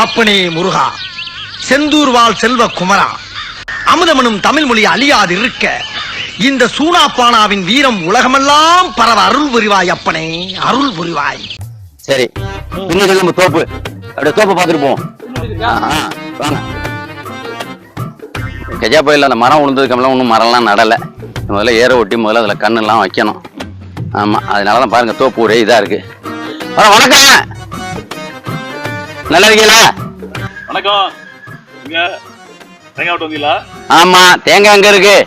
அப்பனே முருகா, செந்தூர் வாழ் செல்வ குமரா, அமுதமனும் தமிழ் மொழி அழியாது இருக்க இந்த சூனாப்பானாவின் வீரம் உலகமெல்லாம் பரவ அருள் புரிவாய் அப்பனே, அருள் புரிவாய். சரி, பின்னாடி நம்ம தோப்பு, அப்படியே தோப்பை பார்த்துட்டு போவோம். வாங்க. கஜா புயல் அந்த மரம் விழுந்ததுக்கெல்லாம் ஒன்றும் மரம்லாம் நடலை. முதல்ல ஏற ஒட்டி முதல்ல அதில் கண்ணெல்லாம் வைக்கணும். ஆமாம், அதனால தான் பாருங்க தோப்பு ஒரே இதாக இருக்கு. வணக்கம், நல்லா இருக்கீங்களா? வணக்கம். தேங்காய் வந்தீங்களா? ஆமா, தேங்காய் அங்க இருக்கு.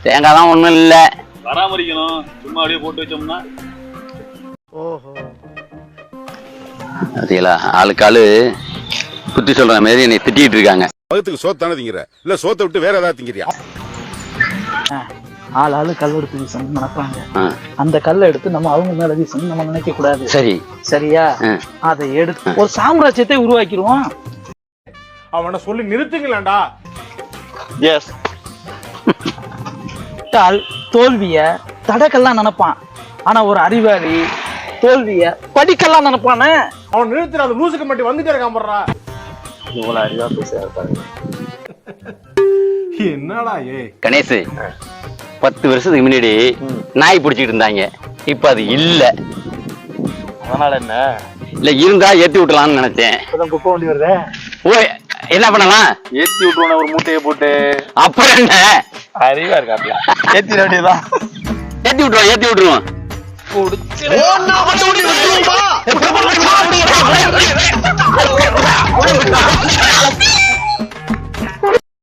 தேங்காய் தான் ஒண்ணும் இல்ல, பராமரிக்கணும். சும்மா அப்படியே போட்டு வச்சோம்னா. ஓஹோ, அதேலா ஆளுக்கு ஆளு புத்தி சொல்ற மாதிரி என்னை திட்டிட்டு இருக்காங்க. வகுத்துக்கு சோத்தானே திங்கிற, இல்ல சோத்தை விட்டு வேற ஏதாவது திங்கிறியா? ஆளு கல் எடுத்து வீசணும் நினைப்பாங்க. அந்த கல்லை எடுத்து நம்ம அவங்க மேல வீசணும் நம்ம நினைக்க கூடாது. சரி, சரியா? அதை எடுத்து ஒரு சாம்ராஜ்யத்தை உருவாக்கிடுவோம். அவனை சொல்லி நிறுத்துங்களேன்டா. எஸ். தோல்விய தடக்கெல்லாம் நினைப்பான். ஆனா ஒரு அறிவாளி தோல்விய படிக்கெல்லாம் நினைப்பானே. அவன் நிறுத்துற அந்த லூசுக்கு மட்டும் வந்துட்டே இருக்கான் போடுறா. இவ்வளவு அறிவா பேசுறாரு. என்னடா கணேஷ், 10 வருஷத்துக்கு முன்னாடி நாய் பிடிச்சிட்டு இருந்தாங்க. இப்ப அது இல்ல. அதனால என்ன? இல்ல இருந்தா ஏத்தி விட்டலாம்னு நினைச்சேன். குப்பை வண்டி வருது. ஓய், என்ன பண்ணலாம்? ஏத்தி விட்டுருவோம் ஒரு மூட்டையை போட்டு. அப்புறம் என்ன? அறிவா இருக்காப்ல. ஏத்தி வேண்டியதான். ஏத்தி விட்டுருவோம், ஏத்தி விட்டுருவோம். ஓ, நான்